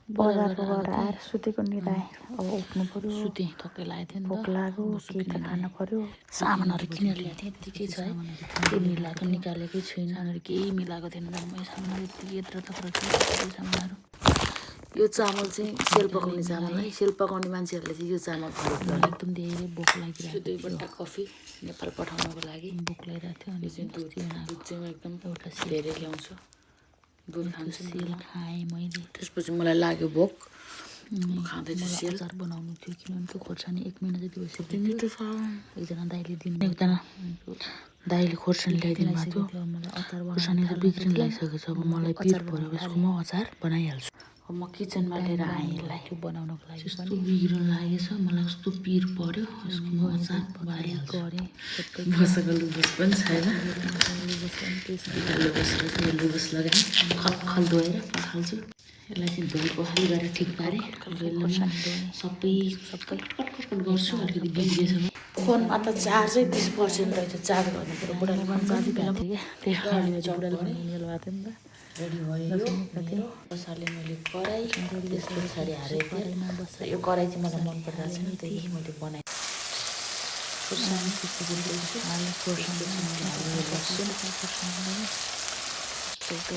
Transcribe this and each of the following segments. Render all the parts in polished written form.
बजारको गएर आएर सुतेको निदाएँ। अब उठ्नु पऱ्यो, सुतेँ, थक्कै लागेको थियो नि त। भोक लाग्यो, केही त खानु पऱ्यो। सामानहरू किनेर ल्याएको थिएँ, यत्तिकै छ है। केही मिलाएको निकालेकै छुइनँ। केही मिलाएको थिएन जम्मै सामानहरू यत्तिकै यत्र तत्र छ सबै सामानहरू। यो चामल चाहिँ सेल पकाउने चामल है। सेल पकाउने मान्छेहरूले चाहिँ यो चामल खरिद गर्ने। एकदम धेरै भोक लागिरहेको थियो। 2 बट्टा कफी नेपाल पठाउनको लागि भोक लागिरहेको थियो। अनि चाहिँ दुध चाहिँ म एकदम एउटा धेरै ल्याउँछु, दुध खान्छु। सेल खाएँ मैले। त्यसपछि मलाई लाग्यो भोक, म खाँदैछु सेल। अचार बनाउनु थियो किनभने त्यो खोर्सानी 1 महिना जति भइसक्यो। एकजना दाइले दिनु, एकजना दाइले खोर्सानी ल्याइदिनु भएको थियो। खोर्सानी त बिग्रिन लागिसकेको छ। अब मलाई पिर पऱ्यो, यसको म अचार बनाइहाल्छु। अब म किचनमा लिएर आएँ यसलाई। त्यो बनाउनको लागि यस्तो बिग्रिन लागेछ, मलाई कस्तो पिर पऱ्यो। यसको म अचार बनाइहाल्छु। मसँग लुबस पनि छैन। लुबस लगाएँ, खलखल धोएर पखाल्छु। यसलाई चाहिँ धोइ पखाली गरेर ठिक पारेँ। सबै कटकट गर्छु। अलिकति बिग्रिएछ भने फोनमा त चार्जै 20% रहेछ, चार्ज गर्नु पऱ्यो। बुढाले फोन चार्ज बेला त्यही कारणले बुढाले बनाउनु भएको थियो नि त। रेडी भयो मेरो बसाले मैले कराई, त्यस पछाडि हालेको यो कराई चाहिँ मलाई मन परिरहेको छैन, त्यही मैले बनाएँ। खोर्सानी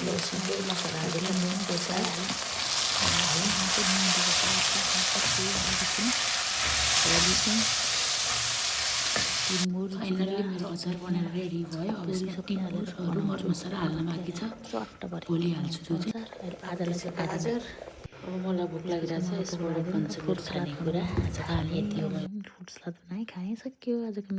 लसुन मसला हालेर नुन पैसा फाइनल्ली मेरो अचार बनाएर रेडी भयो। अब यसमा टिमुरहरू मरमसला हाल्न बाँकी छ, भोलि हाल्छु त्यो चाहिँ। आधालाई चाहिँ गाजर। अब मलाई भोक लागिरहेको छ, यसबाट बन्छ मेरो खानेकुरा। आज खाने यति हो। फ्रुट्स खाँदै खाइसक्यो आजको।